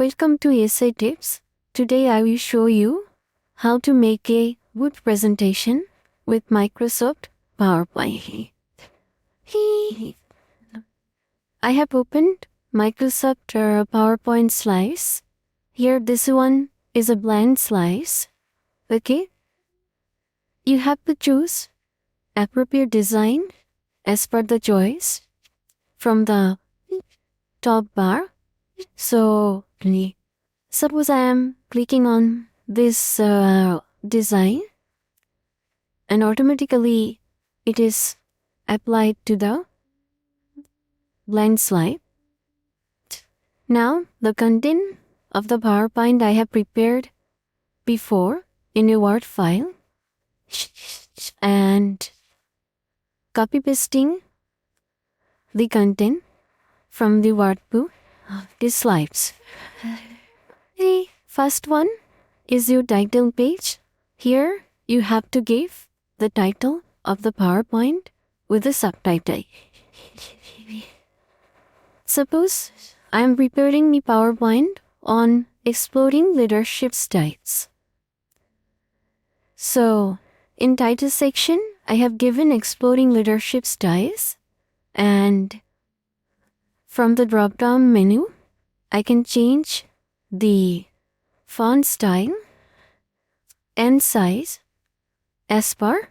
Welcome to Essay Tips. Today I will show you how to make a good presentation with Microsoft PowerPoint. I have opened Microsoft PowerPoint slides. Here this one is a blank slice. Okay. You have to choose appropriate design as per the choice from the top bar. So suppose I am clicking on this design and automatically it is applied to the blank slide. Now the content of the PowerPoint I have prepared before in a Word file and copy pasting the content from the Word to the slides. The first one is your title page. Here you have to give the title of the PowerPoint with a subtitle. Suppose I am preparing the PowerPoint on exploring leadership styles. So in title section I have given exploring leadership styles, and from the drop down menu I can change the font style and size as per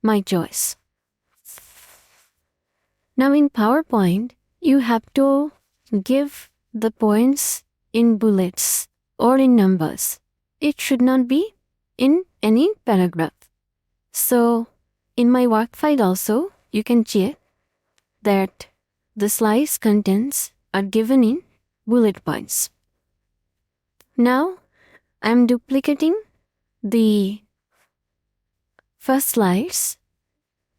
my choice. Now in PowerPoint you have to give the points in bullets or in numbers. It should not be in any paragraph. So in my work file also you can check that the slides contents are given in bullet points. Now I am duplicating the first slides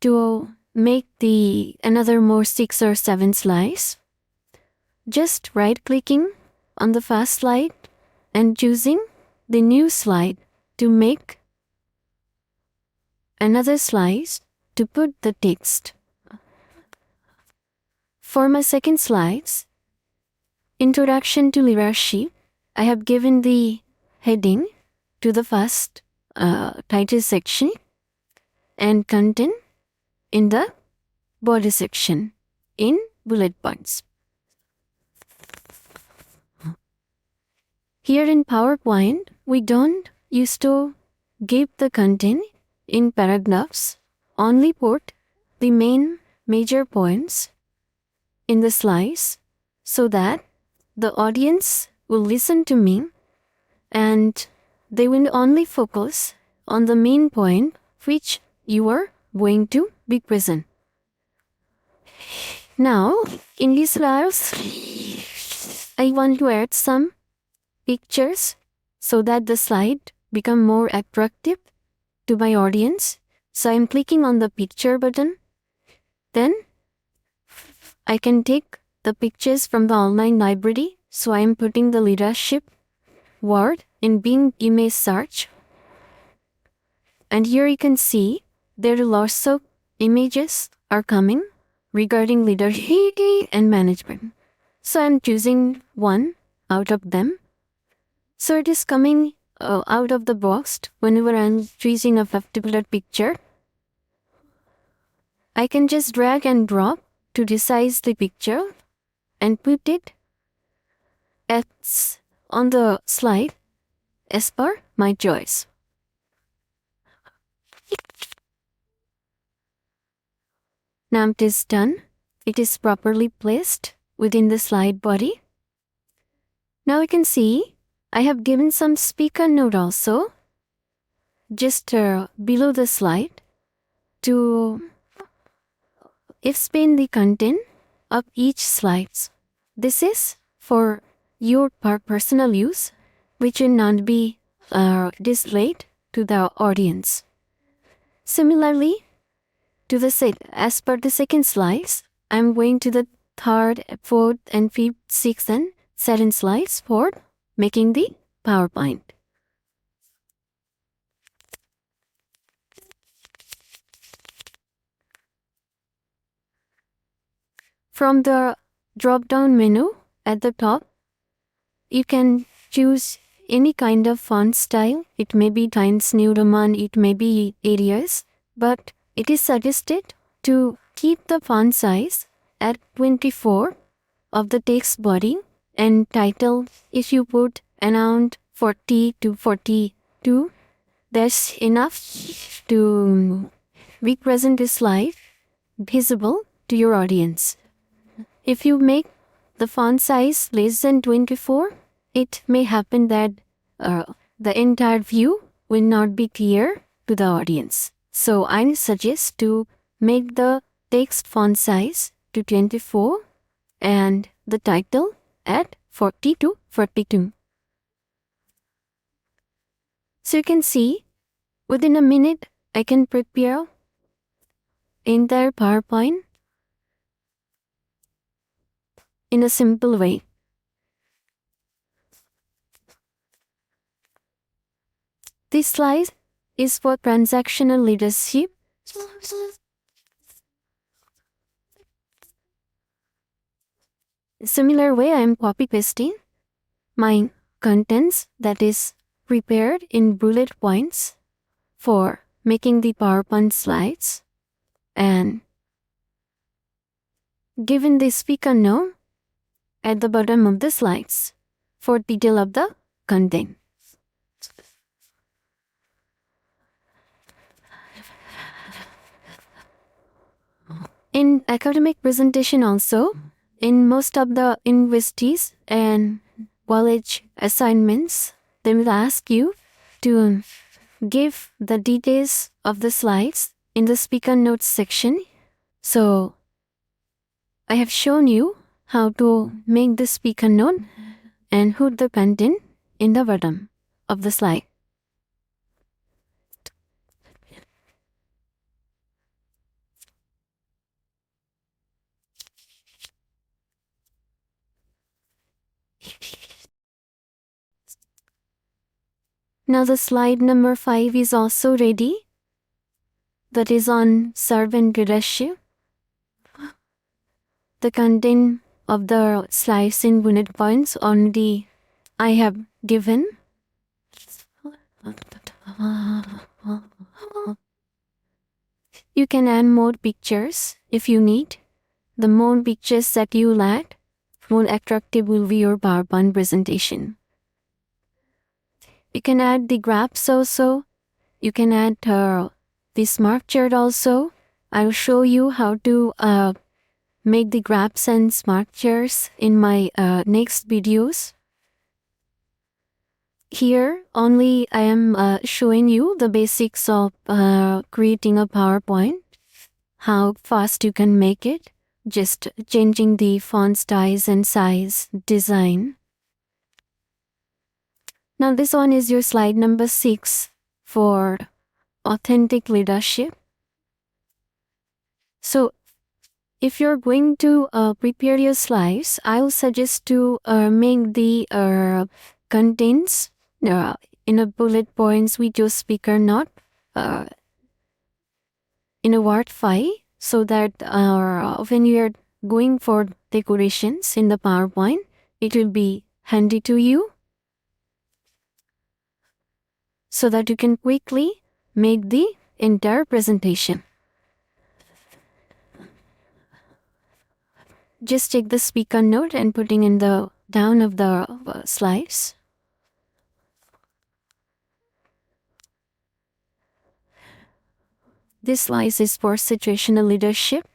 to make the another more 6 or 7 slides. Just right clicking on the first slide and choosing the new slide to make another slide to put the text. For my second slides, Introduction to Leadership, I have given the heading to the first title section and content in the body section in bullet points. Here in PowerPoint, we don't used to give the content in paragraphs, only put the major points in the slides so that the audience will listen to me and they will only focus on the main point which you are going to be present. Now in these slides I want to add some pictures so that the slide become more attractive to my audience. So I am clicking on the picture button. Then I can take the pictures from the online library. So I am putting the leadership word in Bing image search. And here you can see there are lots of images are coming regarding leadership and management. So I am choosing one out of them. So it is coming out of the box whenever I am choosing a particular picture. I can just drag and drop to resize the picture and put it as on the slide as per my choice. Now it is done. It is properly placed within the slide body. Now you can see I have given some speaker note also just below the slide to explain the content of each slide. This is for your personal use, which will not be displayed to the audience. Similarly, to the as per the second slides, I am going to the third, fourth, and fifth, sixth, and seventh slides for making the PowerPoint. From the drop-down menu at the top, you can choose any kind of font style. It may be Times New Roman, it may be Arials, but it is suggested to keep the font size at 24 of the text body, and title, if you put around 40 to 42, that's enough to represent the slide visible to your audience. If you make the font size less than 24, it may happen that the entire view will not be clear to the audience. So I suggest to make the text font size to 24 and the title at 40 to 42. So you can see, within a minute, I can prepare entire PowerPoint in a simple way. This slide is for transactional leadership. Similar way, I am copy pasting my contents that is prepared in bullet points for making the PowerPoint slides, and given the speaker note at the bottom of the slides for detail of the content. In academic presentation also, in most of the universities and college assignments, they will ask you to give the details of the slides in the speaker notes section. So I have shown you how to make the speaker note and put the content in the bottom of the slide. Now the slide number 5 is also ready. That is on servant leadership. The content of the slides in bullet points already I have given. You can add more pictures if you need. The more pictures that you add, more attractive will be your PowerPoint presentation. You can add the graphs also. You can add the smart chart also. I'll show you how to make the graphs and smart charts in my next videos. Here only I am showing you the basics of creating a PowerPoint, how fast you can make it, just changing the font styles and size, design. Now this one is your slide number 6 for authentic leadership. So if you're going to prepare your slides, I will suggest to make the contents in a bullet points with your speaker note in a Word file, so that when you are going for decorations in the PowerPoint, it will be handy to you, so that you can quickly make the entire presentation. Just take the speaker note and putting in the down of the slides. This slide is for situational leadership.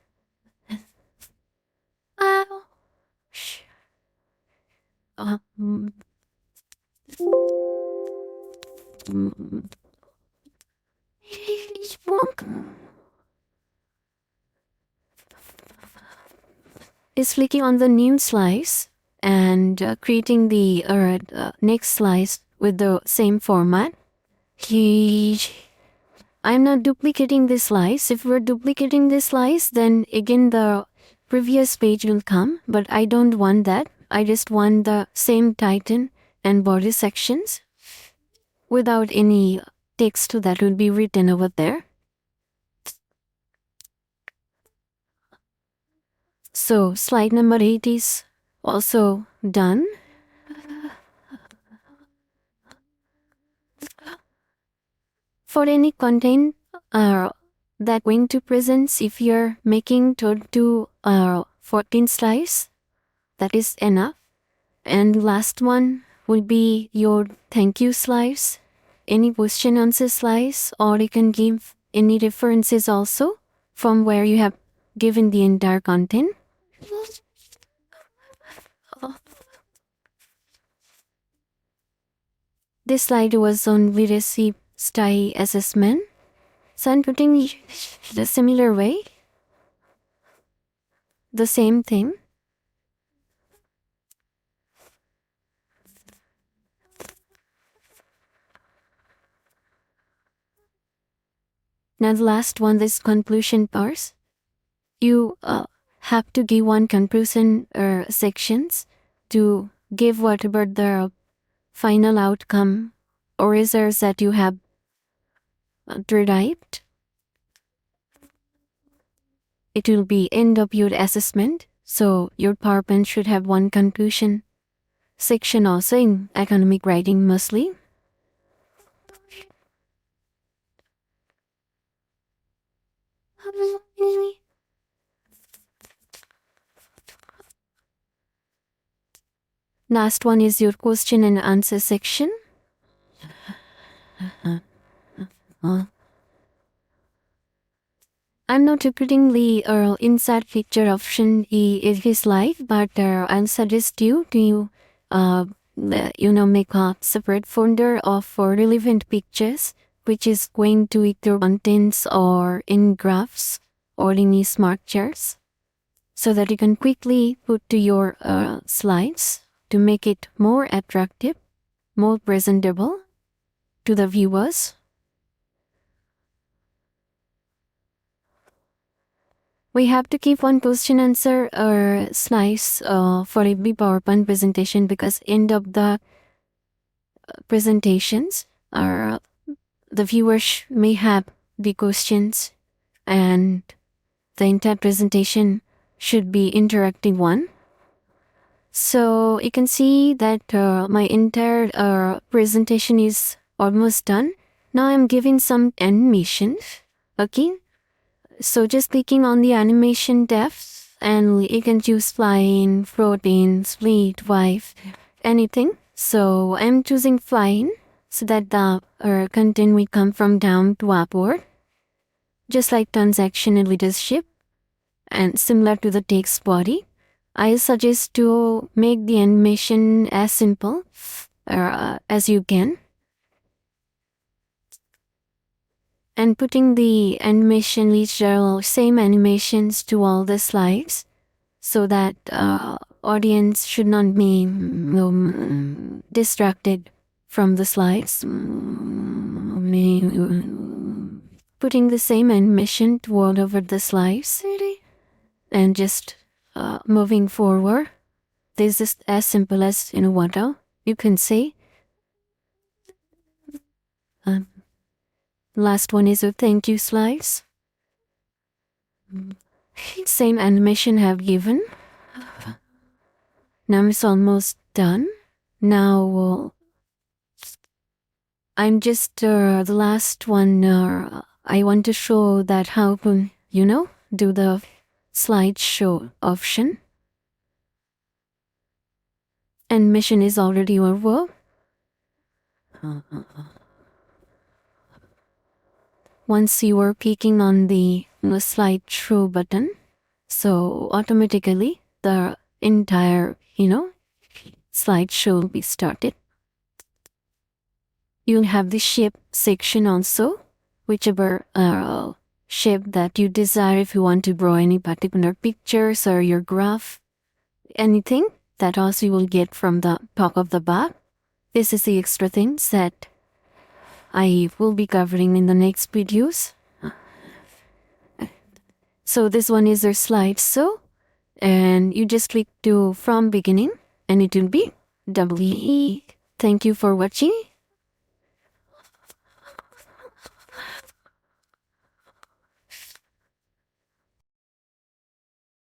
Is clicking on the new slides and creating the next slides with the same format. I'm not duplicating the slides. If we're duplicating the slides, then again the previous page will come, but I don't want that. I just want the same title and body sections without any text that will be written over there. So slide number 8 is also done. for any content that going to present, if you're making 12 to 14 slides, that is enough. And last one will be your thank you slides, any question answer slides, or you can give any references also from where you have given the entire content. This slide was only received style assessment. So I'm putting the similar way, the same thing. Now the last one, this conclusion part. You have to give one conclusion sections to give whatever the final outcome or results that you have derived. It will be end of your assessment. So your PowerPoint should have one conclusion section also in academic writing mostly. Last one is your question and answer section. I'm not putting the inside picture option in his slide, but I'll suggest you to make a separate folder of relevant pictures, which is going to either contents or in graphs or in smart charts, so that you can quickly put to your slides to make it more attractive, more presentable to the viewers. We have to keep one question answer or slides for every PowerPoint presentation, because end of the presentations the viewers may have the questions, and the entire presentation should be interactive one. So you can see that my entire presentation is almost done. Now I'm giving some animation. Okay. So just clicking on the animation depth, and you can choose flying, floating, split, wave, anything. So I'm choosing flying so that the content will come from down to upward, just like transaction and leadership, and similar to the text body. I suggest to make the animation as simple as you can, and putting the animation literal same animations to all the slides, so that audience should not be distracted from the slides. Putting the same animation to all over the slides, and just moving forward. This is as simple as what you can say. Last one is a thank you slides. Same animation have given. Now it's almost done. Now I'm just the last one. I want to show that how to do the slideshow option. Animation is already over. Once you are clicking on the slideshow button, so automatically the entire slideshow will be started. You'll have the shape section also, whichever shape that you desire. If you want to draw any particular pictures or your graph, anything, that also you will get from the top of the bar. This is the extra things that I will be covering in the next videos. So this one is your slideshow, and you just click to from beginning, and it will be WE. Thank you for watching.